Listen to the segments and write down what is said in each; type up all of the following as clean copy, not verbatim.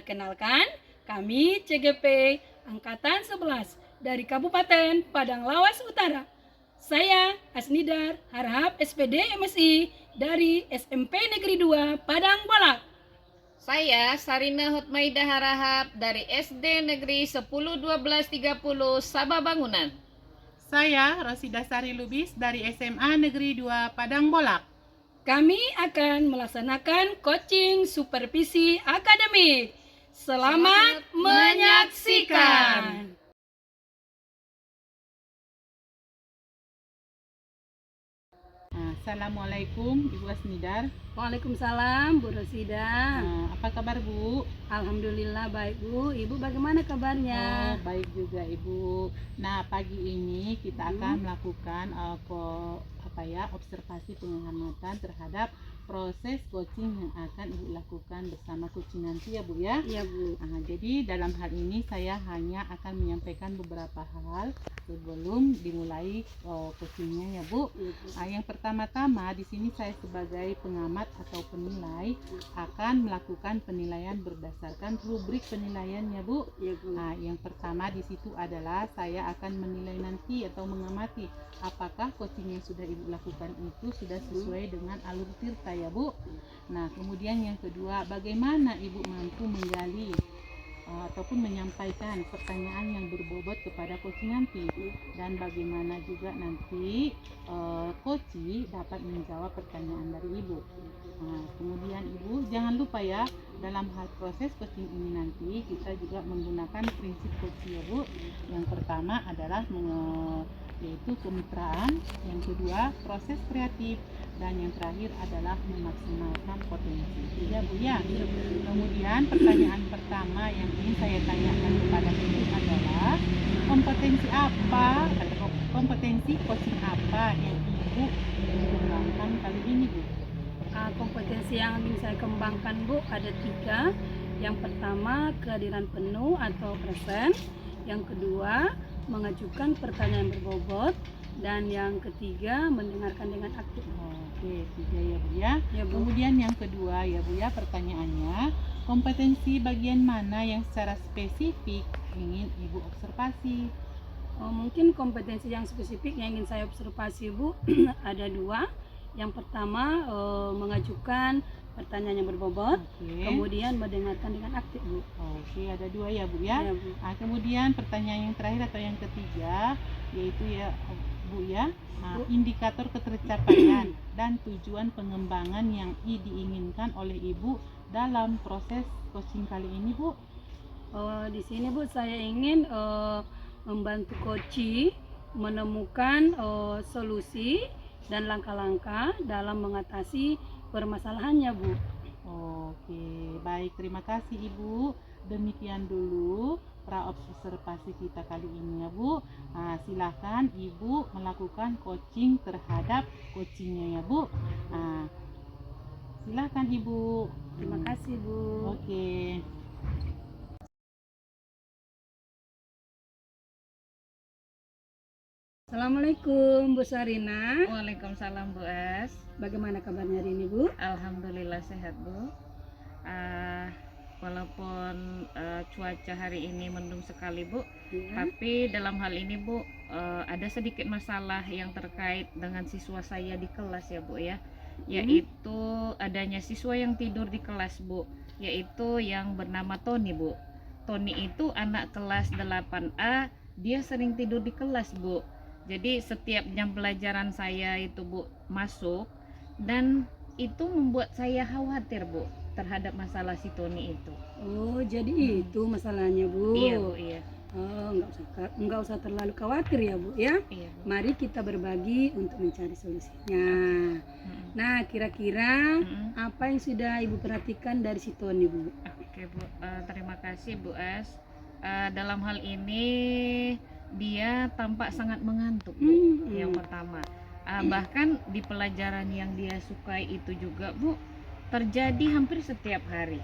Perkenalkan, kami CGP Angkatan 11 dari Kabupaten Padang Lawas Utara. Saya Asnidar Harahap SPD MSI dari SMP Negeri 2 Padang Bolak. Saya Sarina Hotmaida Harahap dari SD Negeri 10-12-30 Sabah Bangunan. Saya Rosida Sari Lubis dari SMA Negeri 2 Padang Bolak. Kami akan melaksanakan coaching supervisi akademik. Selamat menyaksikan. Assalamualaikum Ibu Asnidar. Waalaikumsalam Bu Rosida. Apa kabar Bu? Alhamdulillah baik Bu. Ibu bagaimana kabarnya? Baik juga Ibu. Nah, pagi ini kita akan melakukan observasi pengamatan terhadap proses coaching yang akan Ibu lakukan bersama coaching nanti ya Bu ya. Iya Bu. Jadi dalam hal ini saya hanya akan menyampaikan beberapa hal sebelum dimulai coachingnya ya Bu. Iya, Bu. Yang pertama-tama di sini saya sebagai pengamat atau penilai akan melakukan penilaian berdasarkan rubrik penilaian ya Bu. Iya Bu. Yang pertama di situ adalah saya akan menilai nanti atau mengamati apakah coaching yang sudah Ibu lakukan itu sudah sesuai dengan alur tirta ya Bu. Nah, kemudian yang kedua, bagaimana Ibu mampu menggali ataupun menyampaikan pertanyaan yang berbobot kepada coaching nanti, dan bagaimana juga nanti coaching dapat menjawab pertanyaan dari Ibu. Kemudian Ibu jangan lupa ya, dalam hal proses coaching ini nanti kita juga menggunakan prinsip coaching ya Bu. Yang pertama adalah yaitu kemitraan, yang kedua proses kreatif, dan yang terakhir adalah memaksimalkan potensi ya Bu ya. Kemudian pertanyaan pertama yang ingin saya tanyakan kepada Ibu adalah kompetensi coaching apa yang Ibu kembangkan kali ini Bu? Kompetensi yang ingin saya kembangkan Bu ada 3. Yang pertama kehadiran penuh atau present. Yang kedua mengajukan pertanyaan berbobot, dan yang ketiga mendengarkan dengan aktif. Oke, 3 ya Bu ya. Ya, Bu. Kemudian yang kedua ya Bu ya, pertanyaannya, kompetensi bagian mana yang secara spesifik ingin Ibu observasi? Mungkin kompetensi yang spesifik yang ingin saya observasi Bu ada 2. Yang pertama mengajukan pertanyaan yang berbobot. Oke. Kemudian mendengarkan dengan aktif Bu. Oke, ada 2 ya Bu ya. Ya, Bu. Kemudian pertanyaan yang terakhir atau yang ketiga yaitu ya Bu ya, indikator ketercapaian dan tujuan pengembangan yang diinginkan oleh Ibu dalam proses coaching kali ini Bu. Di sini Bu saya ingin membantu coaching menemukan solusi dan langkah-langkah dalam mengatasi permasalahannya Bu. Oke, baik, terima kasih Ibu. Demikian dulu pra-observasi kita kali ini ya Bu. Silahkan Ibu melakukan coaching terhadap coachingnya ya Bu. Silahkan Ibu. Terima kasih Bu. Oke. Assalamualaikum Bu Sarina. Waalaikumsalam Bu Es. Bagaimana kabarnya hari ini Bu? Alhamdulillah sehat Bu. Walaupun cuaca hari ini mendung sekali Bu, Ya. tapi dalam hal ini Bu ada sedikit masalah yang terkait dengan siswa saya di kelas ya Bu ya, yaitu adanya siswa yang tidur di kelas Bu, yaitu yang bernama Tony Bu. Tony itu anak kelas 8A, dia sering tidur di kelas Bu. Jadi setiap jam pelajaran saya itu Bu masuk, dan itu membuat saya khawatir Bu terhadap masalah si Tony itu. Oh, jadi itu masalahnya Bu. Iya Bu, iya. Oh, enggak usah terlalu khawatir ya Bu ya. Iya Bu. Mari kita berbagi untuk mencari solusinya. Nah, kira-kira apa yang sudah Ibu perhatikan dari si Tony Bu? Oke Bu, terima kasih Bu Es. Dalam hal ini dia tampak sangat mengantuk Bu. Yang pertama, bahkan di pelajaran yang dia sukai itu juga Bu terjadi hampir setiap hari.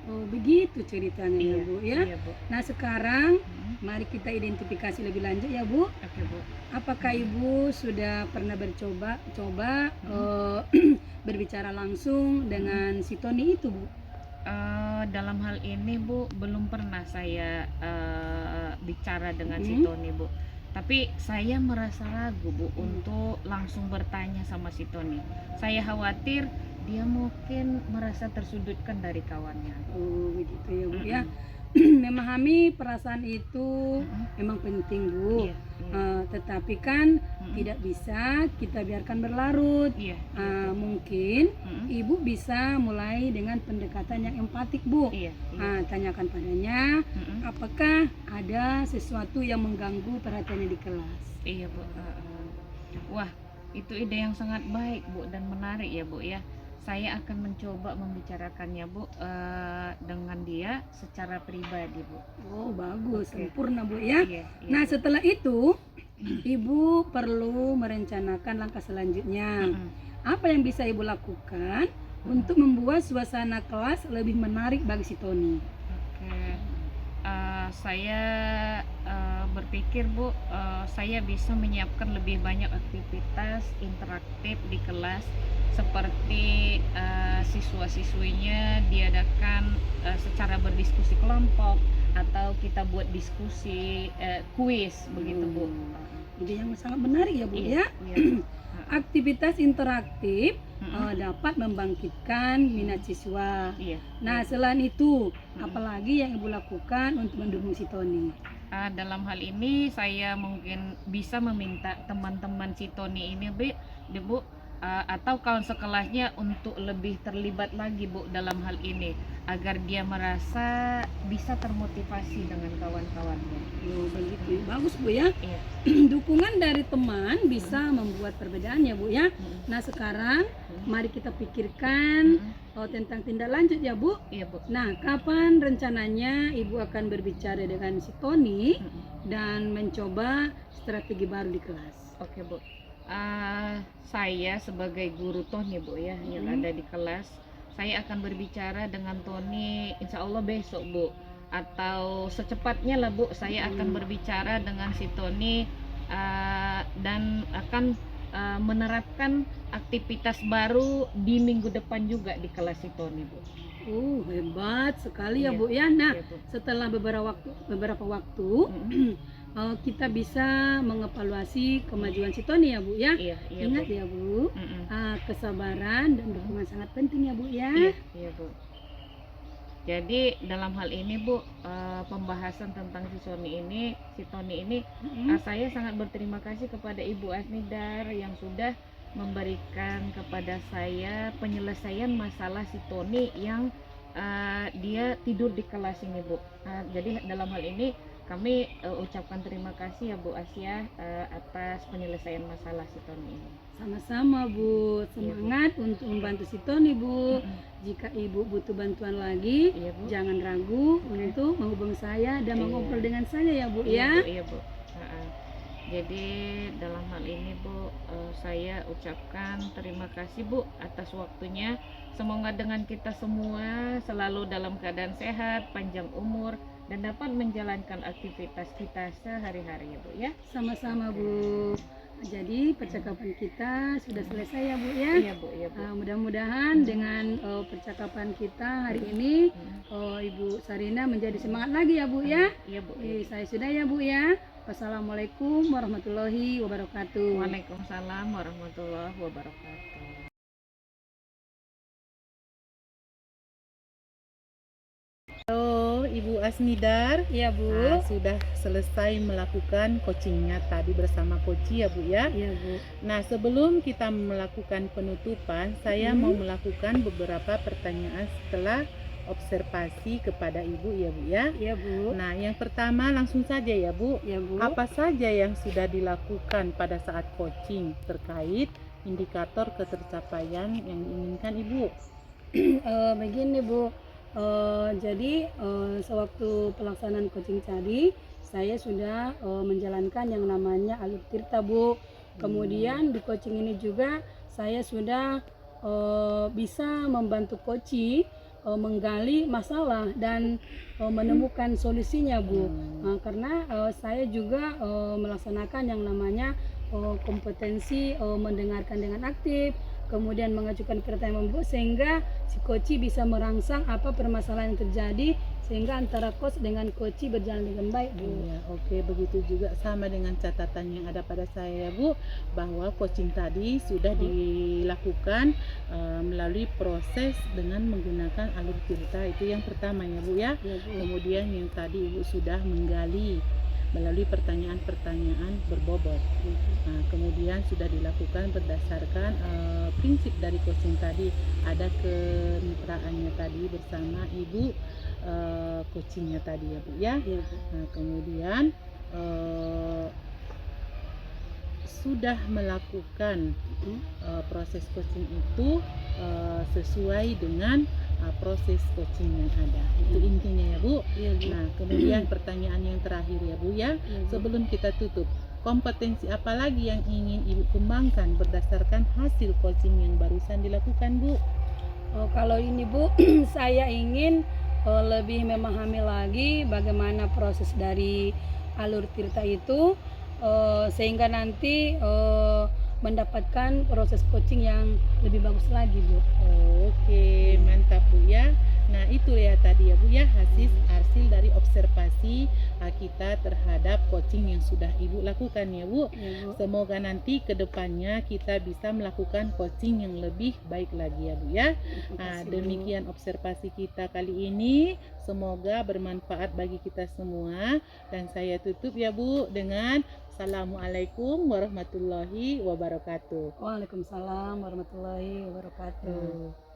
Oh, begitu ceritanya ya Bu ya. Iya Bu. Nah, sekarang mari kita identifikasi lebih lanjut ya Bu. Oke Bu. Apakah Ibu sudah pernah coba berbicara langsung dengan si Tony itu Bu? Dalam hal ini Bu, belum pernah saya bicara dengan si Tony Bu. Tapi saya merasa ragu Bu untuk langsung bertanya sama si Tony. Saya khawatir dia mungkin merasa tersudutkan dari kawannya. Oh begitu ya Bu ya. Memahami perasaan itu memang penting Bu. Iya, Tetapi kan tidak bisa kita biarkan berlarut. Iya. Mungkin Ibu bisa mulai dengan pendekatan yang empatik Bu. Iya. Tanyakan padanya apakah ada sesuatu yang mengganggu perhatiannya di kelas. Iya Bu. Wah, itu ide yang sangat baik Bu dan menarik ya Bu ya. Saya akan mencoba membicarakannya Bu dengan dia secara pribadi Bu. Oh bagus, Oke. sempurna Bu ya. Iya, Nah Bu. setelah itu Ibu perlu merencanakan langkah selanjutnya. Apa yang bisa Ibu lakukan untuk membuat suasana kelas lebih menarik bagi si Tony? Oke. Saya berpikir Bu, saya bisa menyiapkan lebih banyak aktivitas interaktif di kelas, seperti siswa-siswinya diadakan secara berdiskusi kelompok, atau kita buat diskusi kuis begitu Bu. Ide yang sangat menarik ya Bu ya. Iya, Bu. Aktivitas interaktif dapat membangkitkan minat siswa. Iya. Nah selain itu apalagi yang Ibu lakukan untuk mendukung si Tony? Dalam hal ini saya mungkin bisa meminta teman-teman si Tony ini Bu, atau kawan sekelasnya untuk lebih terlibat lagi Bu dalam hal ini, agar dia merasa bisa termotivasi dengan kawan-kawannya. Oh begitu, bagus Bu ya. Iya. Dukungan dari teman bisa membuat perbedaan ya Bu ya. Nah sekarang mari kita pikirkan tentang tindak lanjut ya Bu. Iya Bu. Nah kapan rencananya Ibu akan berbicara dengan si Tony dan mencoba strategi baru di kelas? Oke Bu. Saya sebagai guru Tony Bu ya, yang ada di kelas, saya akan berbicara dengan Tony insya Allah besok Bu, atau secepatnya lah Bu. Saya akan berbicara dengan si Tony dan akan menerapkan aktivitas baru di minggu depan juga di kelas si Tony Bu. Hebat sekali ya Iya. Bu ya. Nah Iya, Bu. setelah beberapa waktu kita bisa mengevaluasi kemajuan si Tony ya Bu ya. Iya, iya Ingat Bu. ya Bu, kesabaran dan dukungan sangat penting ya Bu ya. Iya, iya Bu. Jadi dalam hal ini Bu, pembahasan tentang si Tony ini, saya sangat berterima kasih kepada Ibu Asnidar yang sudah memberikan kepada saya penyelesaian masalah si Tony yang dia tidur di kelas ini Bu. Jadi dalam hal ini kami ucapkan terima kasih ya Bu Asia atas penyelesaian masalah si Tony ini. Sama-sama Bu, semangat untuk membantu si Tony Bu. Jika Ibu butuh bantuan lagi, Iya Bu. jangan ragu untuk menghubungi saya dan Iya. mengobrol dengan saya ya Bu Iya ya. Bu, iya Bu. Jadi dalam hal ini Bu, saya ucapkan terima kasih Bu atas waktunya. Semoga dengan kita semua selalu dalam keadaan sehat, panjang umur, dan dapat menjalankan aktivitas kita sehari-hari ya Bu ya. Sama-sama Bu. Jadi percakapan kita sudah selesai ya Bu ya. Iya Bu, iya Bu. Mudah-mudahan dengan percakapan kita hari ini Ibu Sarina menjadi semangat lagi ya Bu ya. Iya Bu. Iya. Saya sudah ya Bu ya. Wassalamualaikum warahmatullahi wabarakatuh. Waalaikumsalam warahmatullahi wabarakatuh. Halo Ibu Asnidar. Iya Bu. Sudah selesai melakukan coachingnya tadi bersama Koci ya Bu ya. Iya Bu. Nah sebelum kita melakukan penutupan, saya mau melakukan beberapa pertanyaan setelah observasi kepada Ibu ya Bu ya. Iya Bu. Nah yang pertama langsung saja ya Bu. Iya Bu. Apa saja yang sudah dilakukan pada saat coaching terkait indikator ketercapaian yang diinginkan Ibu? Begini Bu. Jadi sewaktu pelaksanaan coaching tadi saya sudah menjalankan yang namanya alur tirta Bu. Kemudian di coaching ini juga saya sudah bisa membantu coach menggali masalah dan menemukan solusinya Bu. Karena saya juga melaksanakan yang namanya kompetensi mendengarkan dengan aktif, kemudian mengajukan pertanyaan membuat sehingga si coach bisa merangsang apa permasalahan yang terjadi sehingga antara coach dengan coach berjalan dengan baik, Bu. Iya, oke, begitu juga sama dengan catatan yang ada pada saya, Bu, bahwa coaching tadi sudah dilakukan melalui proses dengan menggunakan alur tirta, itu yang pertama ya, Bu ya. Ya, Bu. Kemudian yang tadi Ibu sudah menggali melalui pertanyaan-pertanyaan berbobot. Nah, kemudian sudah dilakukan berdasarkan prinsip dari coaching tadi, ada kemitraannya tadi bersama Ibu coachingnya tadi ya, Bu ya. Ya, Bu. Nah, kemudian sudah melakukan proses coaching itu sesuai dengan proses coaching yang ada. Itu intinya ya, Bu. Ya, Bu. Nah, kemudian pertanyaan yang terakhir ya, Bu ya. Ya, Bu. Sebelum kita tutup, kompetensi apa lagi yang ingin Ibu kembangkan berdasarkan hasil coaching yang barusan dilakukan, Bu? Kalau ini, Bu, saya ingin lebih memahami lagi bagaimana proses dari alur tirta itu sehingga nanti mendapatkan proses coaching yang lebih bagus lagi, Bu. Oke, mantap, Bu ya. Nah, itu ya tadi ya, Bu ya, hasil dari observasi kita terhadap coaching yang sudah Ibu lakukan ya, Bu. Ya, Bu. Semoga nanti ke depannya kita bisa melakukan coaching yang lebih baik lagi ya, Bu ya. Terima Nah, kasih, Bu. demikian observasi kita kali ini. Semoga bermanfaat bagi kita semua. Dan saya tutup ya, Bu, dengan Assalamualaikum warahmatullahi wabarakatuh. Waalaikumsalam warahmatullahi wabarakatuh.